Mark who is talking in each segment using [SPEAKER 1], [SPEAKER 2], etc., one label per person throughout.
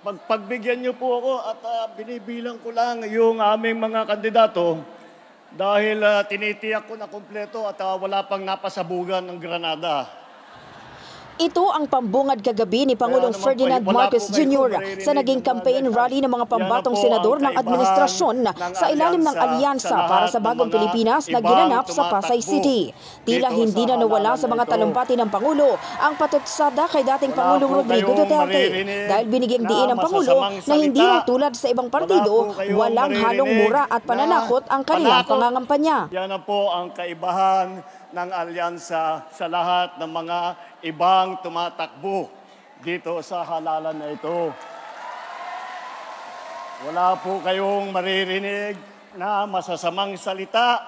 [SPEAKER 1] Pagbigyan niyo po ako at binibilang ko lang yung aming mga kandidato dahil tinitiyak ko na kumpleto at wala pang napasabugan ng granada.
[SPEAKER 2] Ito ang pambungad kagabi ni Pangulong Ferdinand Marcos Jr. sa naging campaign rally ng mga pambatong senador ng administrasyon sa ilalim ng alyansa para sa bagong Pilipinas na ginanap sa Pasay City. Tila hindi na nawala sa mga talumpati ng Pangulo ang patutsada kay dating Pangulong Rodrigo Duterte dahil binigyang diin ng Pangulo na hindi lang tulad sa ibang partido, walang halong mura at pananakot ang kanilang pangangampanya.
[SPEAKER 1] Yan na po ang kaibahan ng alyansa sa lahat ng mga ibang tumatakbo dito sa halalan na ito. Wala po kayong maririnig na masasamang salita.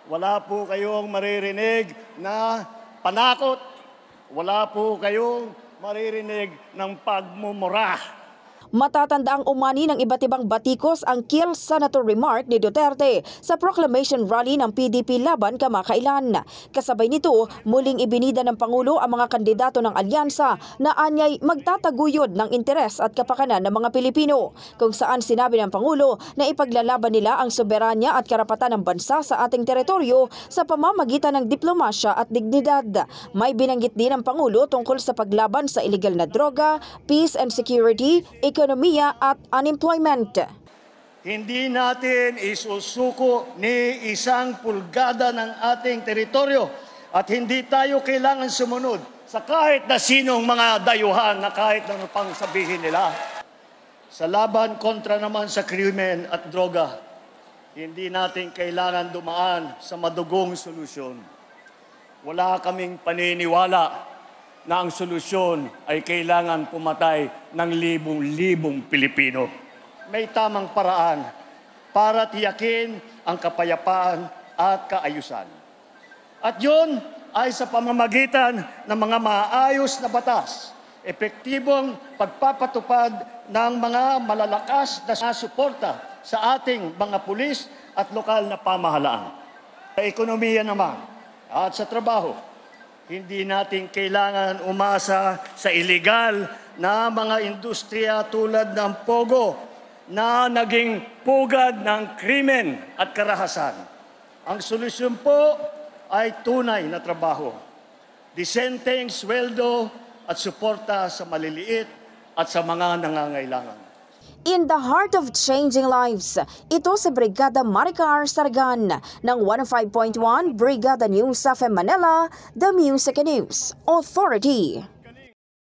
[SPEAKER 1] Wala po kayong maririnig na panakot. Wala po kayong maririnig ng pagmumura.
[SPEAKER 2] Matatandaang umani ng iba't ibang batikos ang kill Senator remark ni Duterte sa proclamation rally ng PDP laban kamakailan. Kasabay nito, muling ibinida ng Pangulo ang mga kandidato ng alyansa na anyay magtataguyod ng interes at kapakanan ng mga Pilipino, kung saan sinabi ng Pangulo na ipaglalaban nila ang soberanya at karapatan ng bansa sa ating teritoryo sa pamamagitan ng diplomasya at dignidad. May binanggit din ng Pangulo tungkol sa paglaban sa illegal na droga, peace and security, ekonomiya at unemployment.
[SPEAKER 1] Hindi natin isusuko ni isang pulgada ng ating teritoryo at hindi tayo kailangan sumunod sa kahit na sinong mga dayuhan na kahit ano pang sabihin nila. Sa laban kontra naman sa krimen at droga, hindi natin kailangan dumaan sa madugong solusyon. Wala kaming paniniwala na ang solusyon ay kailangan pumatay ng libong-libong Pilipino. May tamang paraan para tiyakin ang kapayapaan at kaayusan. At yun ay sa pamamagitan ng mga maayos na batas, epektibong pagpapatupad ng mga malalakas na suporta sa ating mga pulis at lokal na pamahalaan. Sa ekonomiya naman at sa trabaho, hindi natin kailangan umasa sa iligal na mga industriya tulad ng Pogo na naging pugad ng krimen at karahasan. Ang solusyon po ay tunay na trabaho, disenteng sweldo at suporta sa maliliit at sa mga nangangailangan.
[SPEAKER 2] In the heart of changing lives, ito si Brigada Maricar Sargan ng 105.1 Brigada News FM Manila, The Music News Authority.